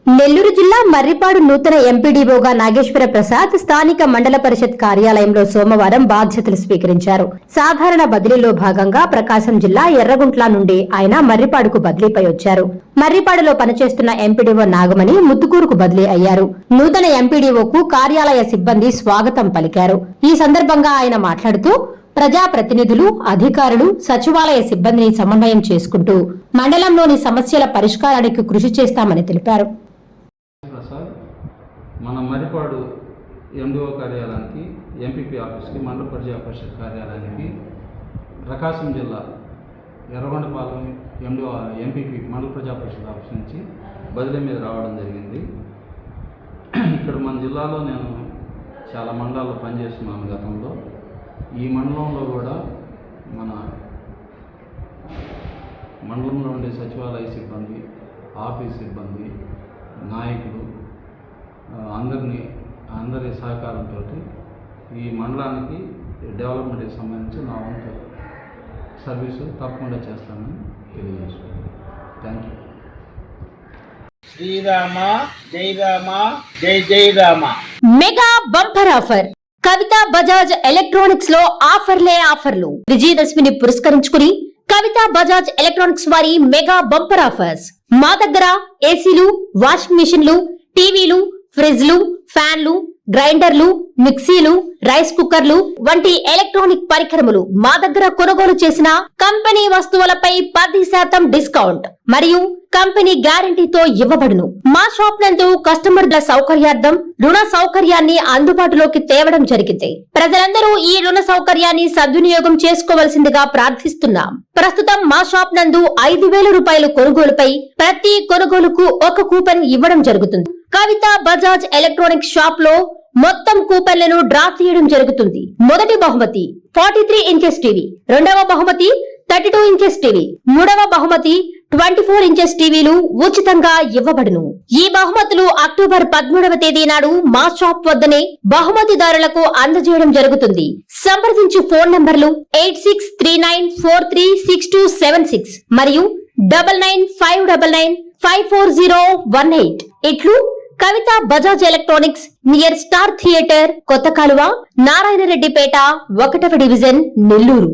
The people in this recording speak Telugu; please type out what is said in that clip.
నెల్లూరు జిల్లా మర్రిపాడు నూతన ఎంపీడీఓగా నాగేశ్వర ప్రసాద్ స్థానిక మండల పరిషత్ కార్యాలయంలో సోమవారం బాధ్యతలు స్వీకరించారు. సాధారణ బదిలీలో భాగంగా ప్రకాశం జిల్లా ఎర్రగుంట్ల నుండి ఆయన మర్రిపాడుకు బదిలీపై వచ్చారు. మర్రిపాడులో పనిచేస్తున్న ఎంపీడీఓ నాగమణి ముత్తుకూరుకు బదిలీ అయ్యారు. నూతన ఎంపీడీఓకు కార్యాలయ సిబ్బంది స్వాగతం పలికారు. ఈ సందర్భంగా ఆయన మాట్లాడుతూ ప్రజాప్రతినిధులు, అధికారులు, సచివాలయ సిబ్బందిని సమన్వయం చేసుకుంటూ మండలంలోని సమస్యల పరిష్కారానికి కృషి చేస్తామని తెలిపారు. మన మర్రిపాడు ఎండిఓ కార్యాలయానికి, ఎంపీపీ ఆఫీస్కి, మండల ప్రజా పరిషత్ కార్యాలయానికి, ప్రకాశం జిల్లా ఎర్రగొండపాలెం ఎండిఓ ఎంపీపీ మండల ప్రజా పరిషత్ ఆఫీస్ నుంచి బదిలీ మీద రావడం జరిగింది. ఇక్కడ మన జిల్లాలో నేను చాలా మండలాల్లో పనిచేస్తున్నాను గతంలో. ఈ మండలంలో కూడా మన మండలంలో ఉండే సచివాలయ సిబ్బంది, ఆఫీస్ సిబ్బంది, నాయకులు అందరి సహకారంతో ఈ మండలానికి డెవలప్మెంట్కి సంబంధించి నా వంతు సర్వీసు తప్పకుండా చేస్తానని తెలియజేసుకుంటాను. Thank you. శ్రీరామ జై రామ జై జై రామ. మెగా బంపర్ ఆఫర్ కవితా బజాజ్ ఎలక్ట్రానిక్స్ లో ఆఫర్లు. విజయదశమిని పురస్కరించుకుని కవితా బజాజ్ ఎలక్ట్రానిక్స్ వారి మెగా బంపర్ ఆఫర్స్. మా దగ్గర ఏసీలు, వాషింగ్ మిషన్లు, టీవీలు, ఫ్రిడ్జ్లు, ఫ్యాన్లు, గ్రైండర్లు, మిక్సీలు, రైస్ కుక్కర్లు వంటి ఎలక్ట్రానిక్ పరికరములు మా దగ్గర కొనుగోలు చేసిన కంపెనీ వస్తువులపై 10% డిస్కౌంట్ మరియు కంపెనీ గ్యారంటీతో ఇవ్వబడును. మా షాప్ నందు కస్టమర్ల సౌకర్యార్థం రుణ సౌకర్యాన్ని అందుబాటులోకి తేవడం జరిగింది. ప్రజలందరూ ఈ రుణ సౌకర్యాన్ని సద్వినియోగం చేసుకోవలసిందిగా ప్రార్థిస్తున్నాం. ప్రస్తుతం మా షాప్ నందు 5,000 రూపాయల కొనుగోలుపై ప్రతి కొనుగోలుకు ఒక కూపన్ ఇవ్వడం జరుగుతుంది. కవితా బజాజ్ ఎలక్ట్రానిక్ షాప్ లో మొత్తం కూపన్లను డ్రా తీయడం జరుగుతుంది. మొదటి బహుమతి 43 ఇంచెస్ టీవీ, రెండవ బహుమతి 32 ఇంచెస్ టీవీ, మూడవ బహుమతి 24 ఇంచెస్ టీవీలు ఉచితంగా ఇవ్వబడును. ఈ బహుమతులు అక్టోబర్ 13వ తేదీ నాడు మా షాప్ వద్దనే బహుమతిదారులకు అందజేయడం జరుగుతుంది. సంప్రదించు ఫోన్ నంబర్లు 8639436276 మరియు 9959954018. ఇట్లు Kavita Bajaj electronics, near star theatre, కొత్త కాలువ, నారాయణరెడ్డిపేట, 1వ డివిజన్, నెల్లూరు.